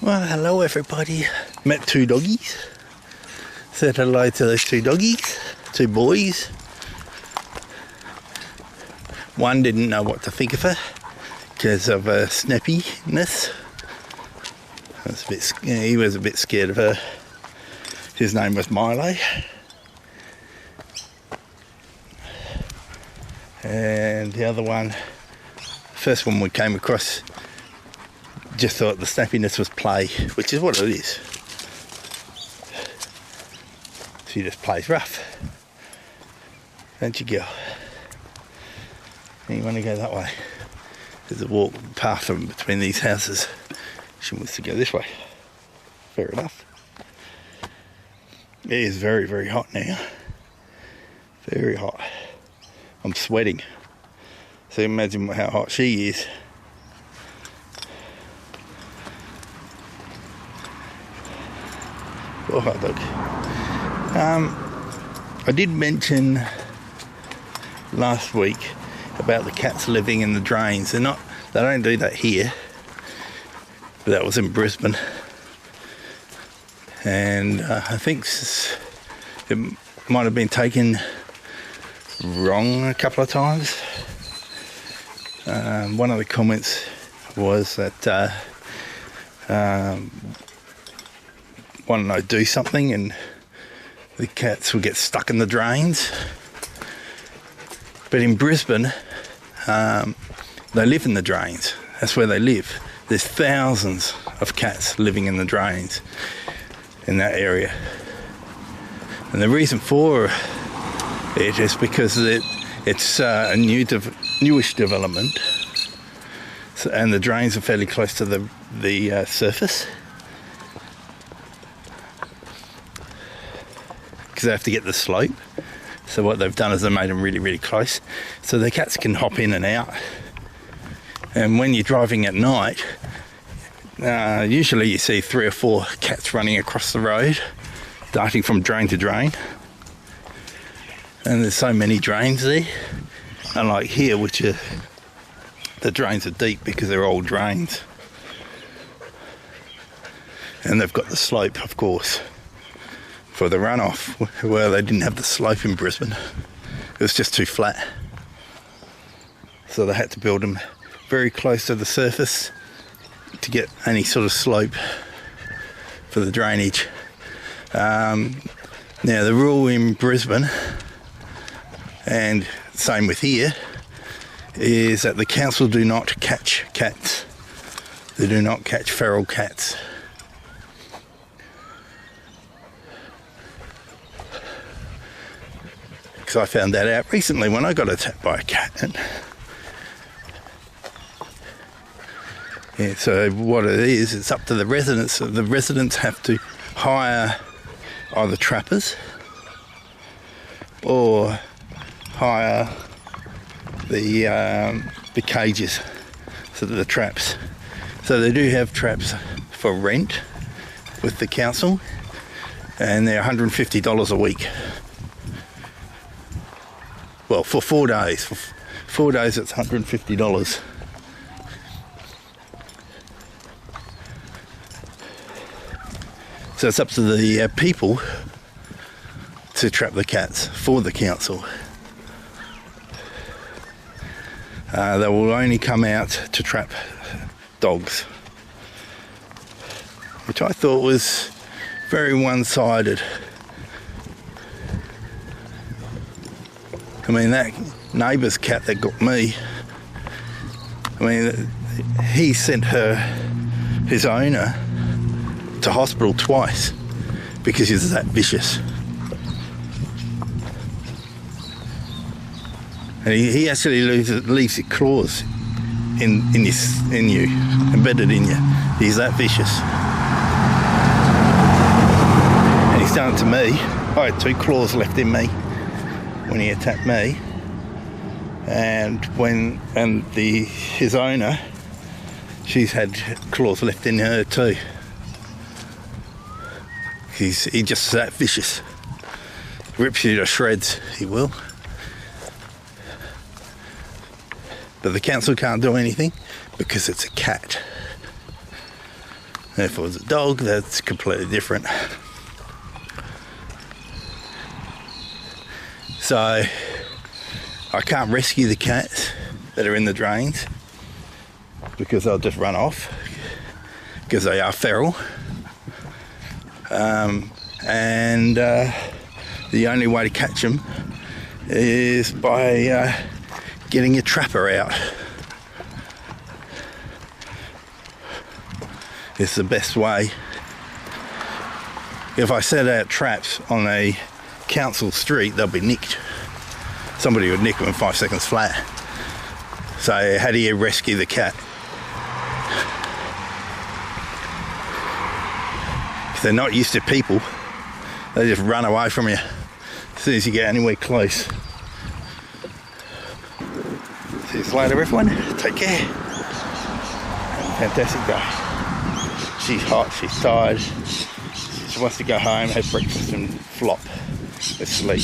Well, hello everybody. Met two doggies. Said hello to those two doggies, two boys. One didn't know what to think of her because of her snappiness. He was a bit scared of her. His name was Milo. And the other one, first one we came across, just thought the snappiness was play, which is what it is. She just plays rough. Don't you, girl? You want to go that way? There's a walk path from between these houses. She wants to go this way. Fair enough. It is very, very hot now. Very hot. I'm sweating. So imagine how hot she is. Oh, hot dog. I did mention last week about the cats living in the drains. They don't do that here, but that was in Brisbane. And I think it might have been taken wrong a couple of times. One of the comments was that want to know, do something, and the cats will get stuck in the drains. But in Brisbane, they live in the drains. That's where they live. There's thousands of cats living in the drains in that area. And the reason for it is because it's a newish development, and the drains are fairly close to the surface, because they have to get the slope. So what they've done is they made them really, really close, so the cats can hop in and out. And when you're driving at night, usually you see 3 or 4 cats running across the road, darting from drain to drain. And there's so many drains there, unlike here, which the drains are deep because they're old drains. And they've got the slope, of course, for the runoff, where they didn't have the slope in Brisbane. It was just too flat. So they had to build them very close to the surface to get any sort of slope for the drainage. Now the rule in Brisbane, and same with here, is that the council do not catch cats. They do not catch feral cats. Because I found that out recently when I got attacked by a cat. Yeah, so what it is, it's up to the residents. The residents have to hire either trappers or hire the cages, so the traps. So they do have traps for rent with the council, and they're $150 a week. Well, for 4 days. For 4 days, it's $150. So it's up to the people to trap the cats for the council. They will only come out to trap dogs, which I thought was very one-sided. I mean, that neighbour's cat that got me, I mean, he sent his owner to hospital twice because he's that vicious. And he actually leaves his claws in you, embedded in you. He's that vicious. And he's done it to me. I had 2 claws left in me when he attacked me, and his owner, she's had claws left in her too. He's just that vicious. Rips you to shreds, he will. But the council can't do anything because it's a cat. And if it was a dog, that's completely different. So I can't rescue the cats that are in the drains because they'll just run off because they are feral. And the only way to catch them is by getting a trapper out. It's the best way. If I set out traps on a council street, they'll be nicked. Somebody would nick them in 5 seconds flat. So how do you rescue the cat? If they're not used to people, they just run away from you as soon as you get anywhere close. See you later, everyone. Take care. Fantastic day. She's hot, she's tired. She wants to go home, have breakfast and flop asleep.